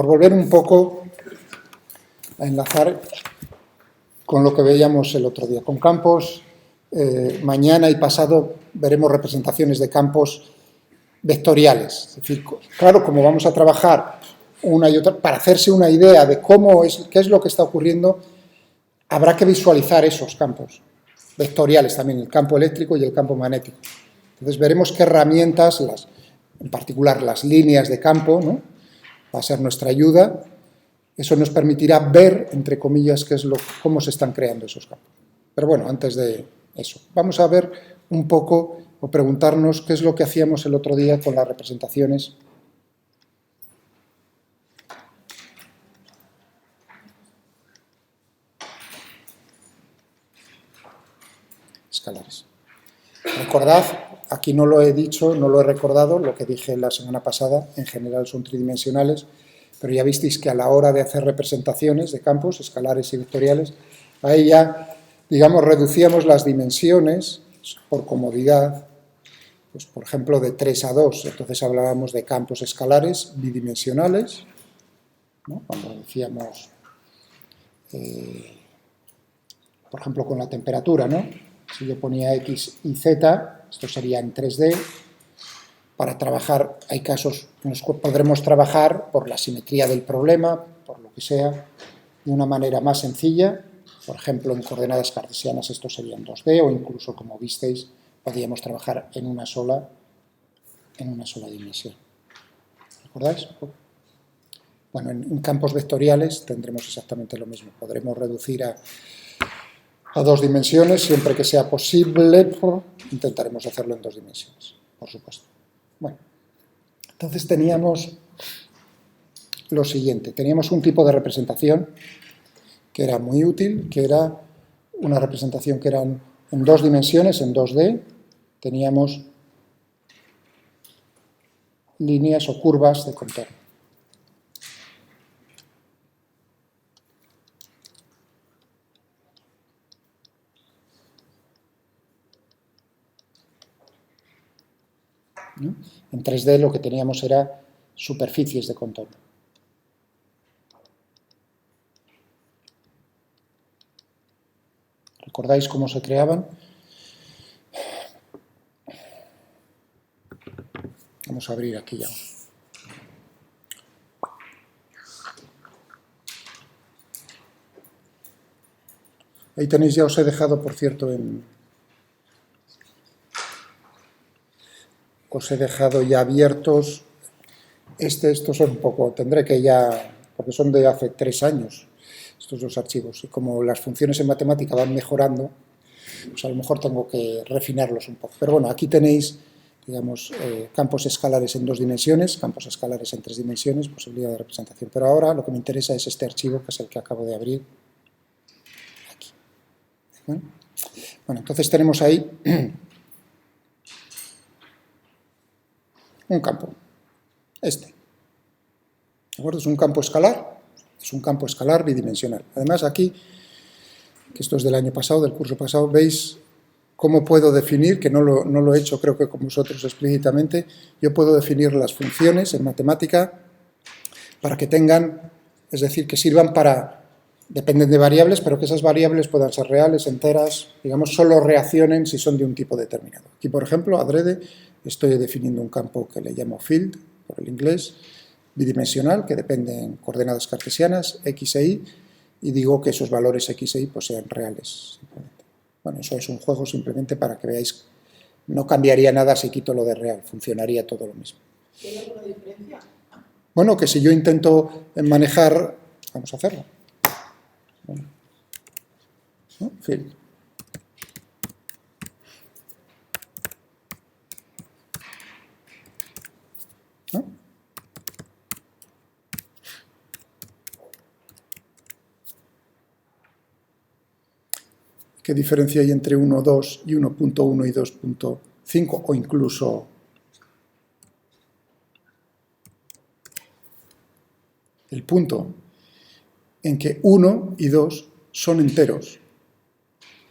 Por volver un poco a enlazar con lo que veíamos el otro día, con campos, mañana y pasado veremos representaciones de campos vectoriales. Es decir, claro, como vamos a trabajar una y otra, para hacerse una idea de qué es lo que está ocurriendo, habrá que visualizar esos campos vectoriales también, el campo eléctrico y el campo magnético. Entonces veremos qué herramientas, en particular las líneas de campo, ¿no?, va a ser nuestra ayuda. Eso nos permitirá ver, entre comillas, cómo se están creando esos campos. Pero bueno, antes de eso, vamos a ver un poco o preguntarnos qué es lo que hacíamos el otro día con las representaciones escalares. Recordad, aquí no lo he dicho, no lo he recordado, lo que dije la semana pasada, en general son tridimensionales, pero ya visteis que a la hora de hacer representaciones de campos, escalares y vectoriales, ahí ya, digamos, reducíamos las dimensiones por comodidad, pues por ejemplo de 3 a 2, entonces hablábamos de campos escalares bidimensionales, ¿no?, cuando decíamos, por ejemplo con la temperatura, ¿no?, si yo ponía X y Z, esto sería en 3D, para trabajar, hay casos en los que podremos trabajar por la simetría del problema, por lo que sea, de una manera más sencilla. Por ejemplo, en coordenadas cartesianas esto sería en 2D, o incluso, como visteis, podríamos trabajar en una sola dimensión. ¿Recordáis? Bueno, en campos vectoriales tendremos exactamente lo mismo. Podremos reducir a 2 dimensiones, siempre que sea posible, intentaremos hacerlo en 2 dimensiones, por supuesto. Bueno, entonces teníamos lo siguiente, teníamos un tipo de representación que era muy útil, que era una representación que eran en 2 dimensiones, en 2D, teníamos líneas o curvas de contorno. ¿No? En 3D lo que teníamos era superficies de contorno. ¿Recordáis cómo se creaban? Vamos a abrir aquí ya. Ahí tenéis, ya os he dejado, por cierto, os he dejado ya abiertos. Estos son un poco, tendré que ya, porque son de hace 3 años, estos 2 archivos, y como las funciones en matemática van mejorando, pues a lo mejor tengo que refinarlos un poco. Pero bueno, aquí tenéis, digamos, campos escalares en 2 dimensiones, campos escalares en 3 dimensiones, posibilidad de representación. Pero ahora lo que me interesa es este archivo, que es el que acabo de abrir aquí. Bueno, entonces tenemos ahí un campo, ¿de acuerdo? Es un campo escalar bidimensional. Además aquí, que esto es del año pasado, del curso pasado, veis cómo puedo definir, que no lo he hecho creo que con vosotros explícitamente, yo puedo definir las funciones en matemática para que tengan, es decir, que sirvan para, dependen de variables, pero que esas variables puedan ser reales, enteras, digamos, solo reaccionen si son de un tipo determinado. Aquí, por ejemplo, adrede, estoy definiendo un campo que le llamo field, por el inglés, bidimensional, que depende en coordenadas cartesianas, x e y, y digo que esos valores x e y pues sean reales. Simplemente. Bueno, eso es un juego simplemente para que veáis, no cambiaría nada si quito lo de real, funcionaría todo lo mismo. ¿Tiene alguna diferencia? Bueno, que si yo intento manejar, vamos a hacerlo. Bueno, ¿no? Field. ¿No? ¿Qué diferencia hay entre 1.2 y 1.1 y 2.5? O incluso el punto en que 1 y 2 son enteros.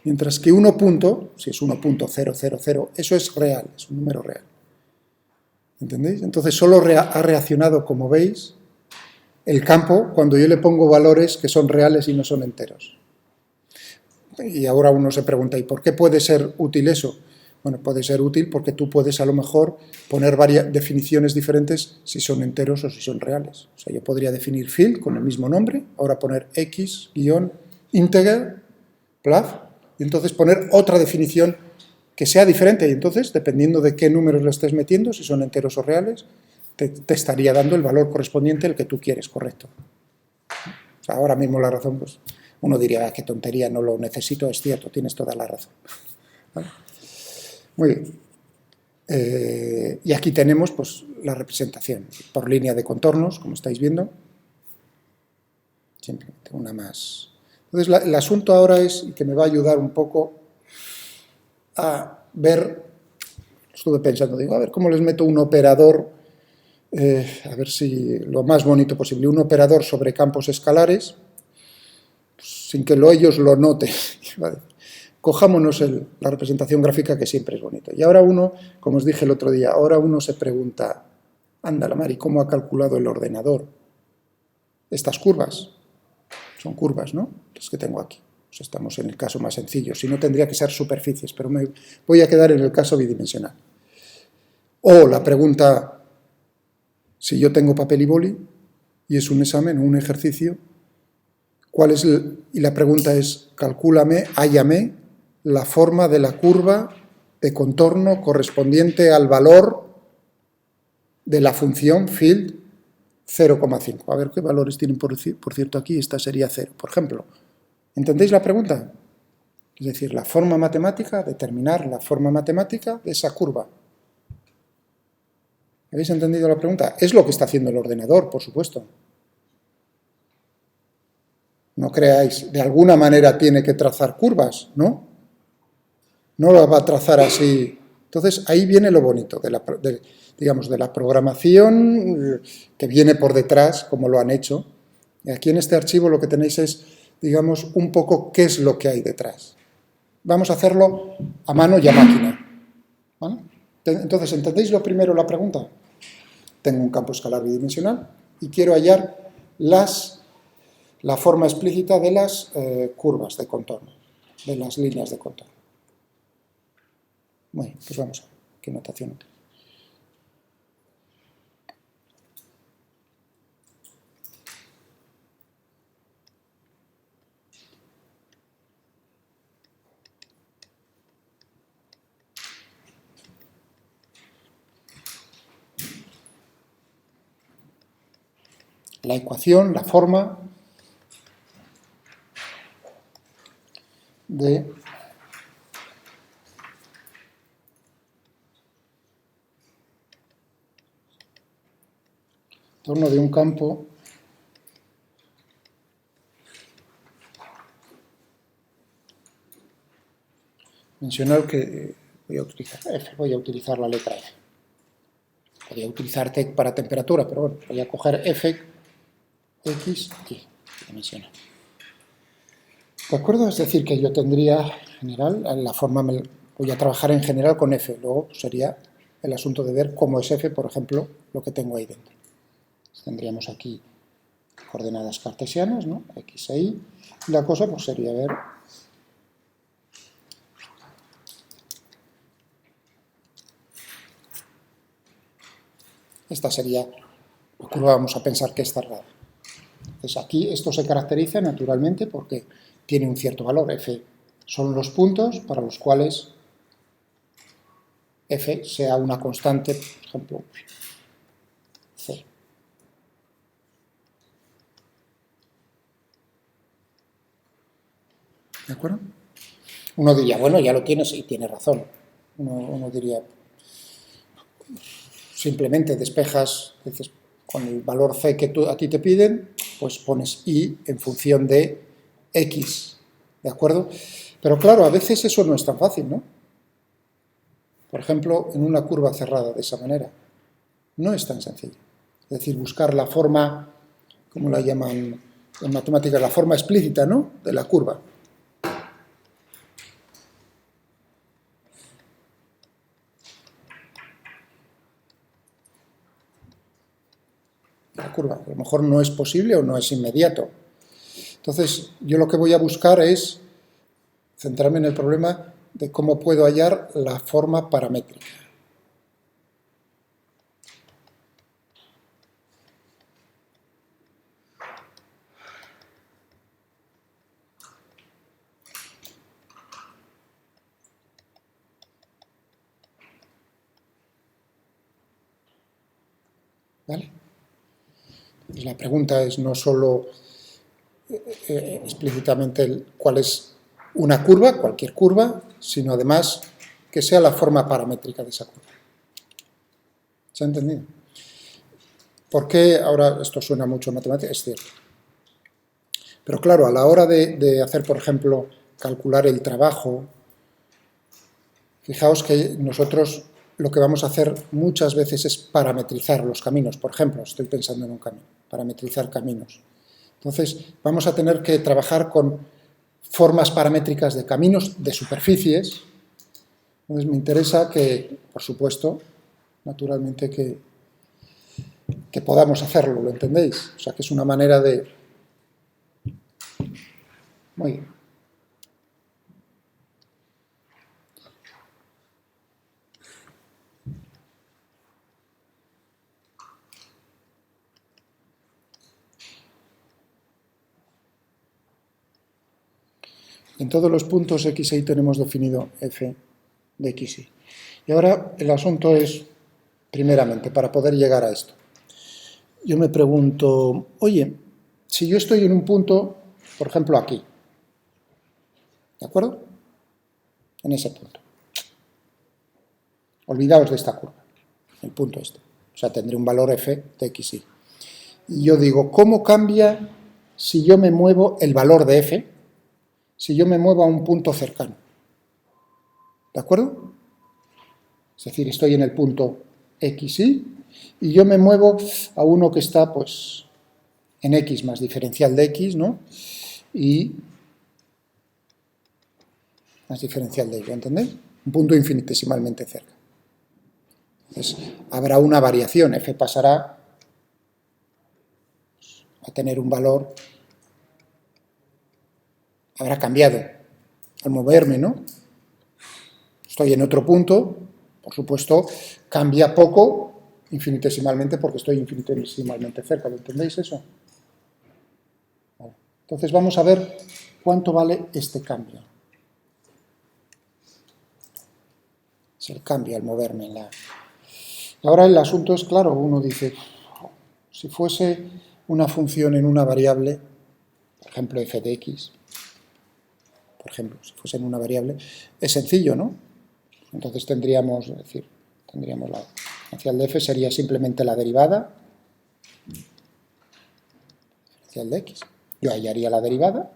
Mientras que 1 punto, si es 1.000, eso es real, es un número real. ¿Entendéis? Entonces solo ha reaccionado, como veis, el campo cuando yo le pongo valores que son reales y no son enteros. Y ahora uno se pregunta, ¿y por qué puede ser útil eso? Bueno, puede ser útil porque tú puedes a lo mejor poner varias definiciones diferentes si son enteros o si son reales. O sea, yo podría definir field con el mismo nombre, ahora poner x-integer, plus, y entonces poner otra definición que sea diferente. Y entonces, dependiendo de qué números le estés metiendo, si son enteros o reales, te estaría dando el valor correspondiente al que tú quieres, correcto. O sea, ahora mismo la razón, pues, uno diría, qué tontería, no lo necesito, es cierto, tienes toda la razón. ¿Vale? Muy bien. Y aquí tenemos pues, la representación por línea de contornos, como estáis viendo. Simplemente una más. Entonces, el asunto ahora es, y que me va a ayudar un poco a ver, estuve pensando, digo, a ver cómo les meto un operador, a ver si lo más bonito posible, un operador sobre campos escalares, pues, sin que ellos lo noten. ¿Vale? Cojámonos la representación gráfica que siempre es bonita. Y ahora uno, como os dije el otro día, ahora uno se pregunta, anda la Mari, ¿cómo ha calculado el ordenador estas curvas? Son curvas, ¿no? Las que tengo aquí. Pues estamos en el caso más sencillo. Si no, tendría que ser superficies, pero me voy a quedar en el caso bidimensional. O la pregunta, si yo tengo papel y boli y es un examen o un ejercicio, ¿cuál es y la pregunta es, calcúlame, hállame la forma de la curva de contorno correspondiente al valor de la función field 0,5. A ver qué valores tienen, por cierto, aquí. Esta sería 0, por ejemplo. ¿Entendéis la pregunta? Es decir, la forma matemática, determinar la forma matemática de esa curva. ¿Habéis entendido la pregunta? Es lo que está haciendo el ordenador, por supuesto. No creáis, de alguna manera tiene que trazar curvas, ¿no? No lo va a trazar así. Entonces, ahí viene lo bonito digamos, de la programación que viene por detrás, como lo han hecho. Y aquí en este archivo lo que tenéis es, digamos, un poco qué es lo que hay detrás. Vamos a hacerlo a mano y a máquina. ¿Vale? Entonces, ¿entendéis lo primero la pregunta? Tengo un campo escalar bidimensional y quiero hallar la forma explícita de las curvas de contorno, de las líneas de contorno. Bueno, pues vamos a ver qué notación utilizo. La ecuación, la forma de contorno de un campo dimensional que voy a utilizar F, voy a utilizar la letra F. Podría utilizar TEC para temperatura, pero bueno, voy a coger F, X, Y, dimensional. ¿De acuerdo? Es decir, que yo tendría en general, la forma, voy a trabajar en general con F, luego sería el asunto de ver cómo es F, por ejemplo, lo que tengo ahí dentro. Tendríamos aquí coordenadas cartesianas, ¿no? X e Y, y la cosa pues sería ver esta sería la curva, vamos a pensar que es cerrada. Entonces aquí esto se caracteriza naturalmente porque tiene un cierto valor, F son los puntos para los cuales F sea una constante, por ejemplo, C. ¿De acuerdo? Uno diría, bueno, ya lo tienes y tiene razón. Uno diría, simplemente despejas, dices, con el valor C que a ti te piden, pues pones Y en función de X, ¿de acuerdo? Pero claro, a veces eso no es tan fácil, ¿no? Por ejemplo, en una curva cerrada de esa manera. No es tan sencillo. Es decir, buscar la forma, como la llaman en matemáticas, la forma explícita, ¿no?, de la curva. La curva. A lo mejor no es posible o no es inmediato. Entonces, yo lo que voy a buscar es centrarme en el problema de cómo puedo hallar la forma paramétrica. ¿Vale? Entonces, la pregunta es no solo explícitamente cuál es una curva, cualquier curva, sino además que sea la forma paramétrica de esa curva. ¿Se ha entendido? ¿Por qué ahora esto suena mucho a matemáticas? Es cierto. Pero claro, a la hora de hacer, por ejemplo, calcular el trabajo, fijaos que nosotros lo que vamos a hacer muchas veces es parametrizar los caminos. Por ejemplo, estoy pensando en un camino, parametrizar caminos. Entonces, vamos a tener que trabajar con formas paramétricas de caminos, de superficies. Entonces, me interesa que, por supuesto, naturalmente, que podamos hacerlo, ¿lo entendéis? O sea, que es una manera de... Muy bien. En todos los puntos x e y tenemos definido f de x y. Y ahora el asunto es, primeramente, para poder llegar a esto. Yo me pregunto, oye, si yo estoy en un punto, por ejemplo aquí, ¿de acuerdo? En ese punto. Olvidaos de esta curva, el punto este. O sea, tendré un valor f de x y. Y yo digo, ¿cómo cambia si yo me muevo el valor de f, si yo me muevo a un punto cercano? ¿De acuerdo? Es decir, estoy en el punto x, y yo me muevo a uno que está, pues, en x más diferencial de x, ¿no? Y más diferencial de y, ¿lo entendéis? Un punto infinitesimalmente cerca. Entonces, habrá una variación, f pasará a tener un valor, habrá cambiado al moverme, ¿no? Estoy en otro punto, por supuesto, cambia poco infinitesimalmente porque estoy infinitesimalmente cerca, ¿lo entendéis eso? Vale. Entonces vamos a ver cuánto vale este cambio. Es el cambio al moverme en la... Ahora el asunto es claro, uno dice, si fuese una función en una variable, por ejemplo f de x, por ejemplo, si fuese en una variable, es sencillo, ¿no? Entonces tendríamos, es decir, tendríamos la diferencial de f sería simplemente la derivada diferencial de x. Yo hallaría la derivada,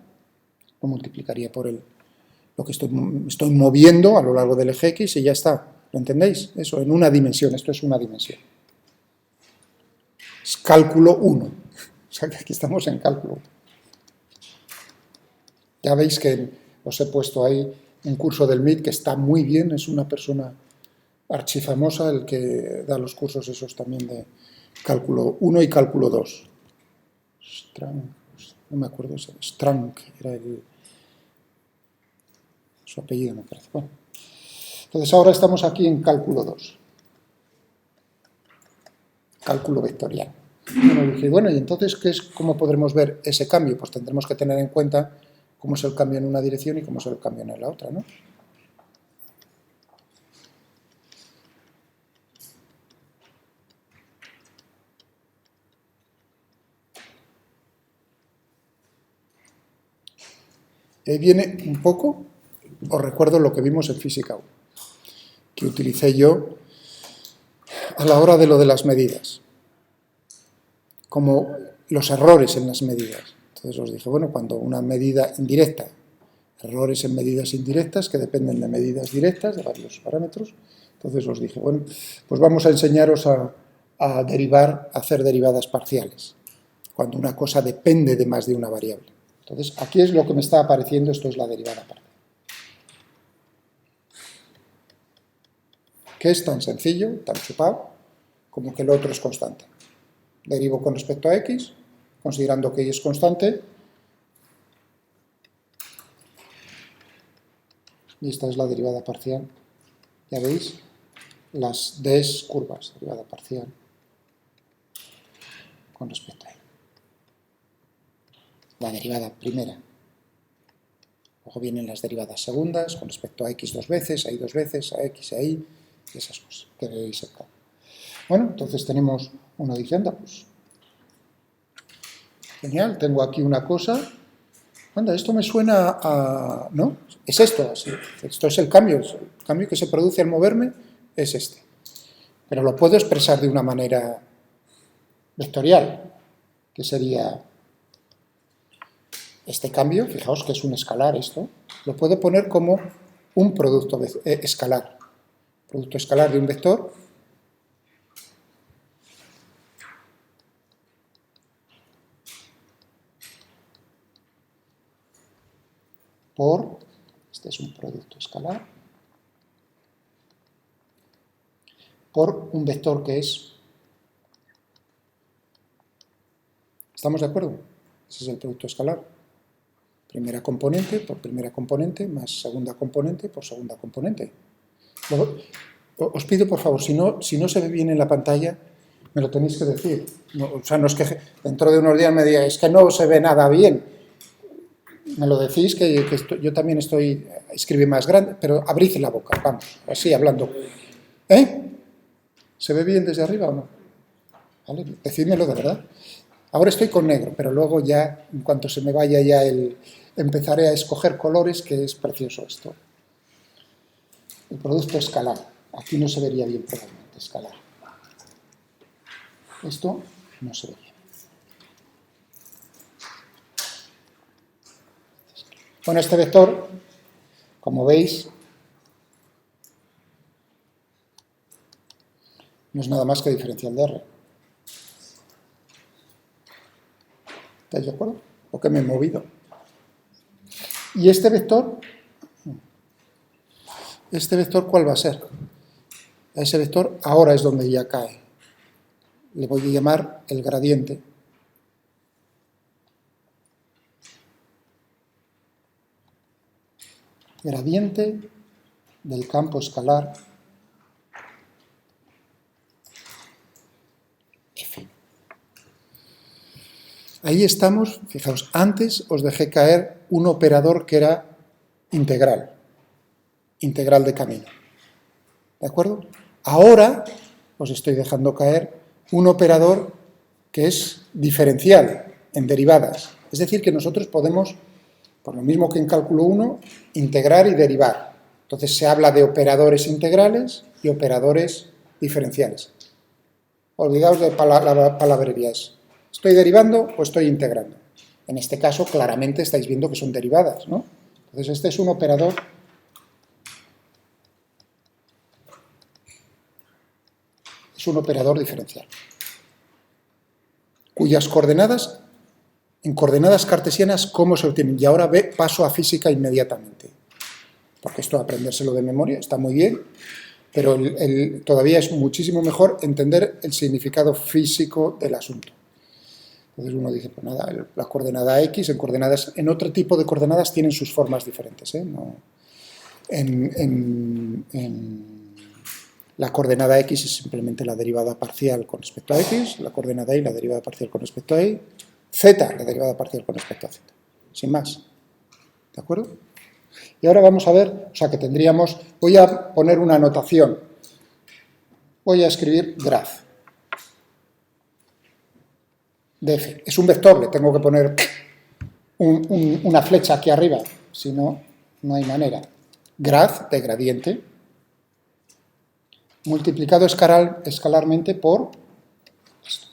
lo multiplicaría por lo que estoy moviendo a lo largo del eje x y ya está. ¿Lo entendéis? Eso, en una dimensión, esto es una dimensión. Es cálculo 1. O sea que aquí estamos en cálculo 1. Ya veis que os he puesto ahí un curso del MIT que está muy bien, es una persona archifamosa el que da los cursos esos también de cálculo 1 y cálculo 2. No me acuerdo, Strunk era su apellido, me parece. Bueno. Entonces ahora estamos aquí en cálculo 2. Cálculo vectorial. Bueno, dije, bueno, y entonces, ¿cómo podremos ver ese cambio? Pues tendremos que tener en cuenta cómo es el cambio en una dirección y cómo es el cambio en la otra, ¿no? Y ahí viene un poco, os recuerdo lo que vimos en Física 1, que utilicé yo a la hora de lo de las medidas, como los errores en las medidas. Entonces os dije, bueno, cuando una medida indirecta, errores en medidas indirectas que dependen de medidas directas, de varios parámetros, entonces os dije, bueno, pues vamos a enseñaros a derivar, a hacer derivadas parciales, cuando una cosa depende de más de una variable. Entonces, aquí es lo que me está apareciendo, esto es la derivada parcial. Que es tan sencillo, tan chupado, como que lo otro es constante. Derivo con respecto a x, considerando que y es constante. Y esta es la derivada parcial. Ya veis, las ds curvas, derivada parcial con respecto a y. La derivada primera. Luego vienen las derivadas segundas con respecto a x dos veces, a y dos veces, a x y a y, y esas cosas que veis acá. Bueno, entonces tenemos uno dice, anda, pues genial, tengo aquí una cosa, anda, esto me suena a... ¿no? Es esto, así. Esto es el cambio que se produce al moverme es este. Pero lo puedo expresar de una manera vectorial, que sería este cambio, fijaos que es un escalar esto, lo puedo poner como un producto escalar. Producto escalar de un vector por, este es un producto escalar, por un vector que es, ¿estamos de acuerdo? Ese es el producto escalar. Primera componente por primera componente más segunda componente por segunda componente. Luego, os pido, por favor, si no se ve bien en la pantalla, me lo tenéis que decir. No, o sea, no es que dentro de unos días me digáis, es que no se ve nada bien. Me lo decís, que yo también escribe más grande, pero abrid la boca, vamos, así hablando. ¿Eh? ¿Se ve bien desde arriba o no? ¿Vale? Decídmelo de verdad. Ahora estoy con negro, pero luego ya, en cuanto se me vaya ya empezaré a escoger colores, que es precioso esto. El producto escalar. Aquí no se vería bien probablemente, escalar. Esto no se ve bien. Bueno, este vector, como veis, no es nada más que diferencial de R. ¿Estáis de acuerdo? ¿O que me he movido? Y este vector, ¿cuál va a ser? A ese vector ahora es donde ya cae. Le voy a llamar el gradiente. Gradiente del campo escalar F. Ahí estamos, fijaos, antes os dejé caer un operador que era integral de camino. ¿De acuerdo? Ahora os estoy dejando caer un operador que es diferencial en derivadas. Es decir, que nosotros podemos, por lo mismo que en cálculo 1, integrar y derivar. Entonces se habla de operadores integrales y operadores diferenciales. Olvidaos de la palabrería. ¿Estoy derivando o estoy integrando? En este caso, claramente estáis viendo que son derivadas, ¿no? Entonces este es un operador diferencial, cuyas coordenadas, en coordenadas cartesianas, ¿cómo se obtienen? Y ahora paso a física inmediatamente, porque esto aprendérselo de memoria está muy bien, pero todavía es muchísimo mejor entender el significado físico del asunto. Entonces uno dice, pues nada, la coordenada X en otro tipo de coordenadas tienen sus formas diferentes, ¿eh? No, la coordenada X es simplemente la derivada parcial con respecto a X, la coordenada Y la derivada parcial con respecto a Y, Z la derivada parcial con respecto a Z, sin más. ¿De acuerdo? Y ahora vamos a ver, o sea que tendríamos, voy a poner una anotación, voy a escribir graph de F. Es un vector, le tengo que poner una flecha aquí arriba, si no, no hay manera. Graph de gradiente multiplicado escalarmente por esto.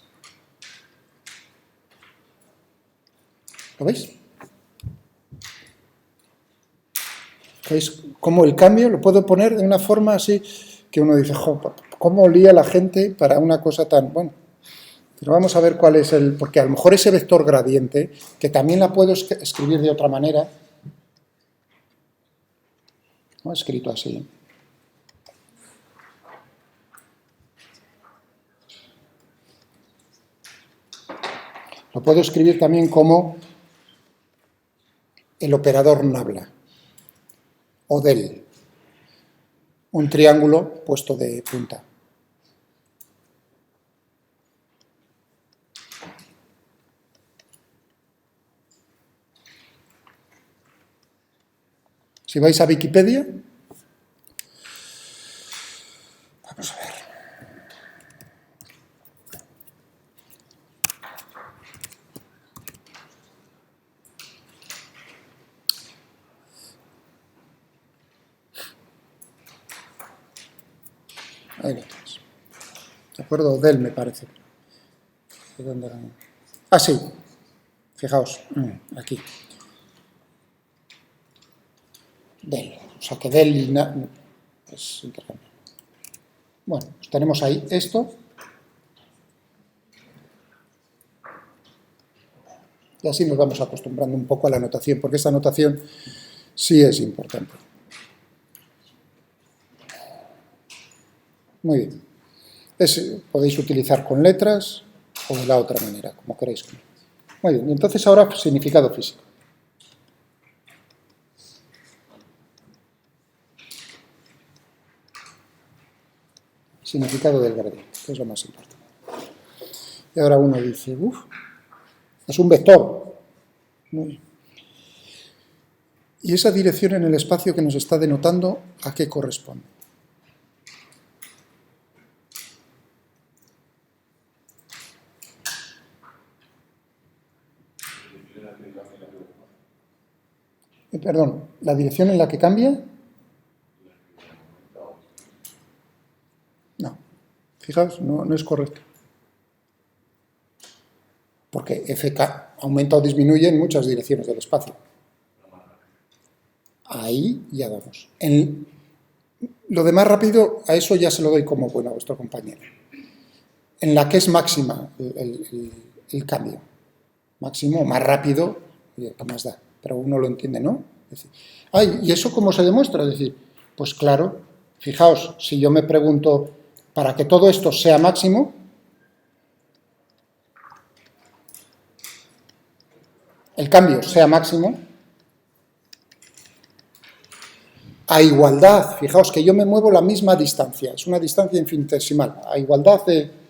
¿Lo veis? ¿Veis cómo el cambio lo puedo poner de una forma así que uno dice, jo, ¿cómo lía la gente para una cosa tan... Bueno, pero vamos a ver cuál es el... Porque a lo mejor ese vector gradiente, que también la puedo escribir de otra manera, ¿no? Escrito así. Lo puedo escribir también como el operador nabla o del, un triángulo puesto de punta. Si vais a Wikipedia, vamos a ver. Ahí lo tenéis. ¿De acuerdo? Del, me parece. ¿De dónde era? Ah, sí. Fijaos, aquí. Del. O sea que del y es intercambiable. Bueno, pues tenemos ahí esto. Y así nos vamos acostumbrando un poco a la notación, porque esta notación sí es importante. Muy bien. Podéis utilizar con letras o de la otra manera, como queráis. Muy bien, y entonces ahora significado físico. Significado del gradiente, que es lo más importante. Y ahora uno dice, es un vector. Muy bien. Y esa dirección en el espacio que nos está denotando, ¿a qué corresponde? Perdón, ¿la dirección en la que cambia? No. Fijaos, no es correcto. Porque FK aumenta o disminuye en muchas direcciones del espacio. Ahí ya vamos. Lo de más rápido, a eso ya se lo doy como bueno a vuestro compañero. En la que es máxima el cambio. Máximo, más rápido, ¿qué más da? Pero uno lo entiende, ¿no? Es decir, ¿y eso cómo se demuestra? Es decir, pues claro, fijaos, si yo me pregunto, para que todo esto sea máximo, el cambio sea máximo, a igualdad, fijaos que yo me muevo la misma distancia, es una distancia infinitesimal, a igualdad de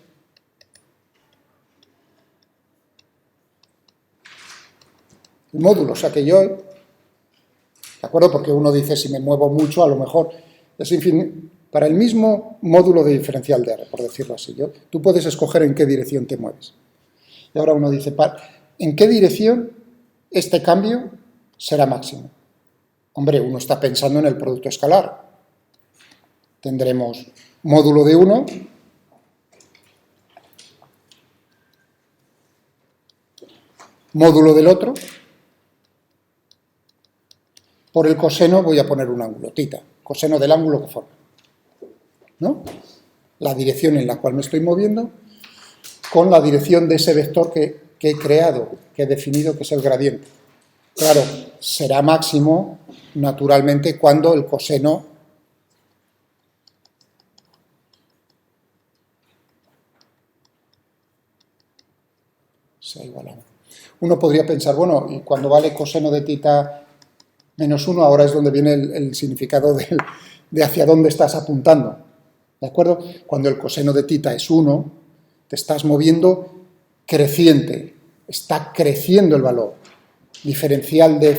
el módulo, o sea que yo, ¿de acuerdo? Porque uno dice, si me muevo mucho, a lo mejor es infinito, para el mismo módulo de diferencial de R, por decirlo así, tú puedes escoger en qué dirección te mueves. Y ahora uno dice, ¿en qué dirección este cambio será máximo? Hombre, uno está pensando en el producto escalar. Tendremos módulo de uno módulo del otro. Por el coseno voy a poner un ángulo, tita, coseno del ángulo que forma, ¿no? La dirección en la cual me estoy moviendo con la dirección de ese vector que he creado, que he definido que es el gradiente. Claro, será máximo, naturalmente, cuando el coseno sea igual a 1. Uno podría pensar, bueno, y cuando vale coseno de tita menos 1, ahora es donde viene el significado de hacia dónde estás apuntando, ¿de acuerdo? Cuando el coseno de tita es 1, te estás moviendo creciente, está creciendo el valor. Diferencial de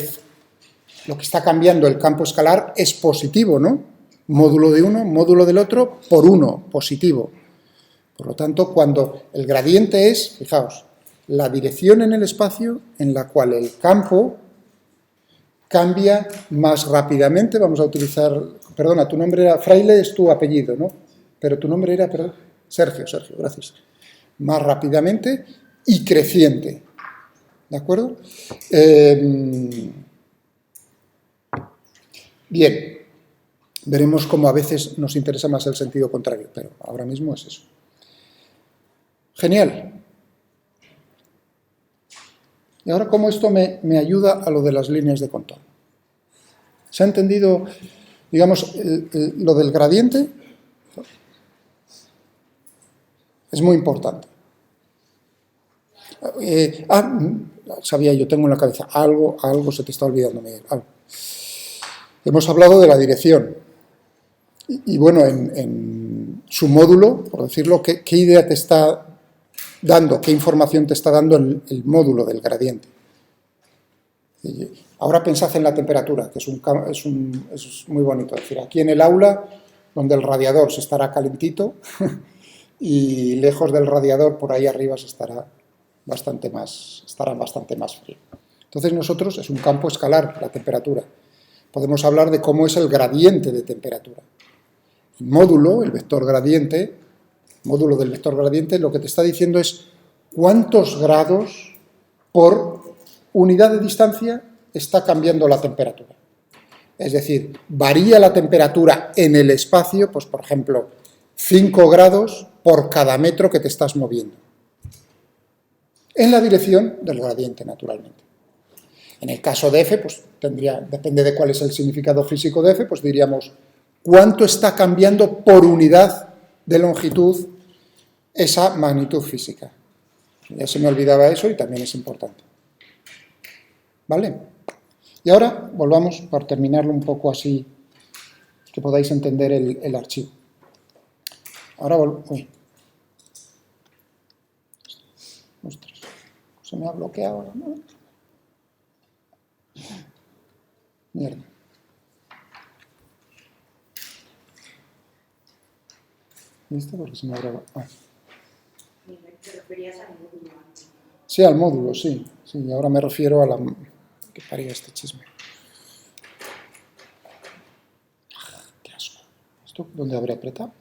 lo que está cambiando el campo escalar es positivo, ¿no? Módulo de uno, módulo del otro, por 1, positivo. Por lo tanto, cuando el gradiente es, fijaos, la dirección en el espacio en la cual el campo cambia más rápidamente, vamos a utilizar, perdona, tu nombre era, Fraile es tu apellido, ¿no? Pero tu nombre era, perdón, Sergio, gracias. Más rápidamente y creciente, ¿de acuerdo? Bien, veremos cómo a veces nos interesa más el sentido contrario, pero ahora mismo es eso. Genial. Y ahora, ¿cómo esto me ayuda a lo de las líneas de contorno? ¿Se ha entendido, digamos, lo del gradiente? Es muy importante. Sabía, yo tengo en la cabeza, algo se te está olvidando, Miguel. Hemos hablado de la dirección. Y bueno, en su módulo, por decirlo, ¿qué idea te está dando, qué información te está dando el módulo del gradiente? Ahora pensad en la temperatura, que es muy bonito. Es decir, aquí en el aula, donde el radiador se estará calentito, y lejos del radiador, por ahí arriba, estará bastante más frío. Entonces nosotros, es un campo escalar, la temperatura. Podemos hablar de cómo es el gradiente de temperatura. El módulo, el vector gradiente, módulo del vector gradiente, lo que te está diciendo es cuántos grados por unidad de distancia está cambiando la temperatura. Es decir, varía la temperatura en el espacio, pues por ejemplo, 5 grados por cada metro que te estás moviendo. En la dirección del gradiente, naturalmente. En el caso de f, pues depende de cuál es el significado físico de f, pues diríamos cuánto está cambiando por unidad de longitud esa magnitud física. Ya se me olvidaba eso y también es importante. ¿Vale? Y ahora volvamos, para terminarlo un poco así, que podáis entender el archivo. Ahora uy. Ostras, se me ha bloqueado, ¿no? Mierda. ¿Viste? Porque se me habrá... ¿Te referías al módulo? Sí, al módulo, sí. Sí, ahora me refiero a la... que paría este chisme. ¡Qué asco! ¿Esto dónde habré apretado?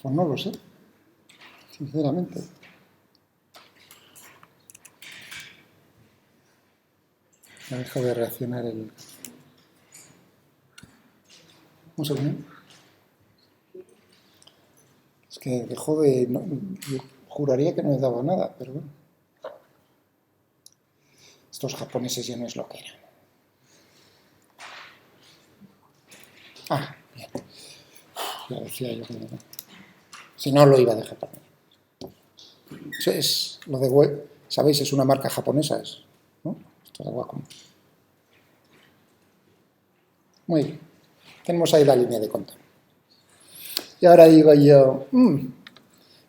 Pues no lo sé, sinceramente. Me deja de reaccionar el... Un segundo. Es que dejó de... No, yo juraría que no me daba nada, pero bueno. Estos japoneses ya no es lo que eran. Ah, bien. Ya decía yo que no. Si no, lo iba a dejar para mí. Eso es lo de web. ¿Sabéis? Es una marca japonesa, ¿no? Esto de Wacom. Muy bien. Tenemos ahí la línea de contorno. Y ahora digo yo,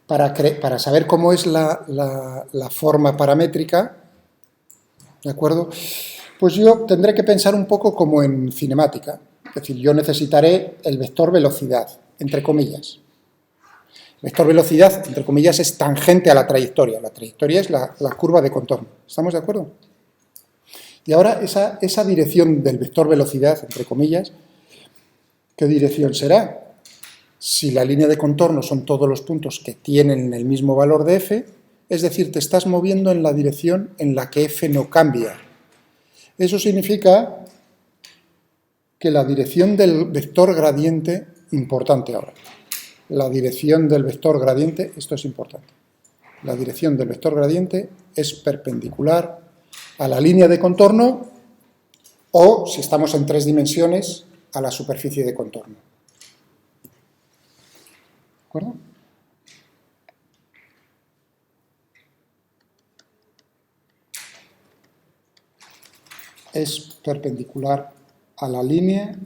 para saber cómo es la forma paramétrica, ¿de acuerdo? Pues yo tendré que pensar un poco como en cinemática. Es decir, yo necesitaré el vector velocidad, entre comillas. El vector velocidad, entre comillas, es tangente a la trayectoria. La trayectoria es la curva de contorno. ¿Estamos de acuerdo? Y ahora esa dirección del vector velocidad, entre comillas, ¿qué dirección será? Si la línea de contorno son todos los puntos que tienen el mismo valor de f, es decir, te estás moviendo en la dirección en la que f no cambia. Eso significa que la dirección del vector gradiente, importante ahora, la dirección del vector gradiente, esto es importante, la dirección del vector gradiente es perpendicular a la línea de contorno o, si estamos en 3 dimensiones, a la superficie de contorno. ¿De acuerdo? Es perpendicular a la línea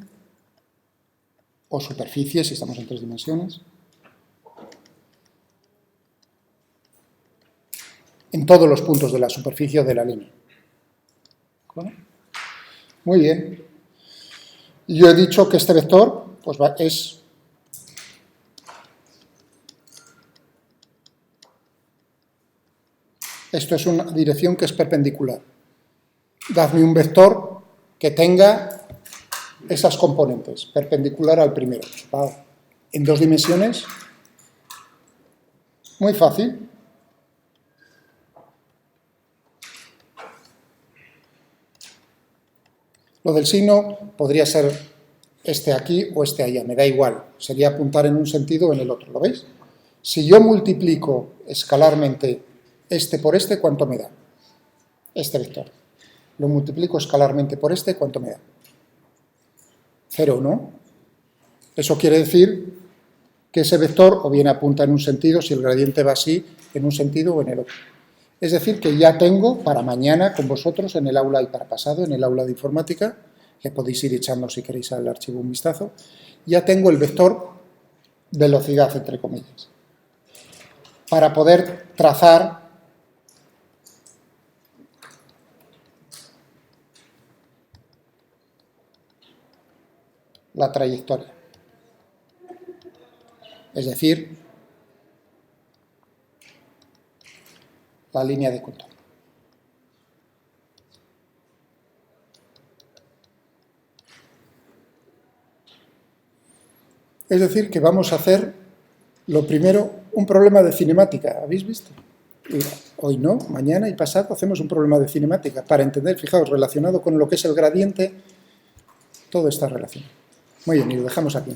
o superficie, si estamos en 3 dimensiones, en todos los puntos de la superficie o de la línea. ¿De acuerdo? Muy bien. Yo he dicho que este vector pues es esto es una dirección que es perpendicular. Dadme un vector que tenga esas componentes, perpendicular al primero. En 2 dimensiones, muy fácil. Lo del signo podría ser este aquí o este allá, me da igual. Sería apuntar en un sentido o en el otro, ¿lo veis? Si yo multiplico escalarmente este por este, ¿cuánto me da? Este vector. Lo multiplico escalarmente por este, ¿cuánto me da? 0, ¿no? Eso quiere decir que ese vector o bien apunta en un sentido, si el gradiente va así, en un sentido o en el otro. Es decir, que ya tengo para mañana con vosotros en el aula y para pasado, en el aula de informática, que podéis ir echando si queréis al archivo un vistazo, ya tengo el vector velocidad, entre comillas, para poder trazar la trayectoria. Es decir, la línea de contorno. Es decir, que vamos a hacer, lo primero, un problema de cinemática. ¿Habéis visto? Hoy no, mañana y pasado hacemos un problema de cinemática para entender, fijaos, relacionado con lo que es el gradiente, todo está relacionado. Muy bien, y lo dejamos aquí.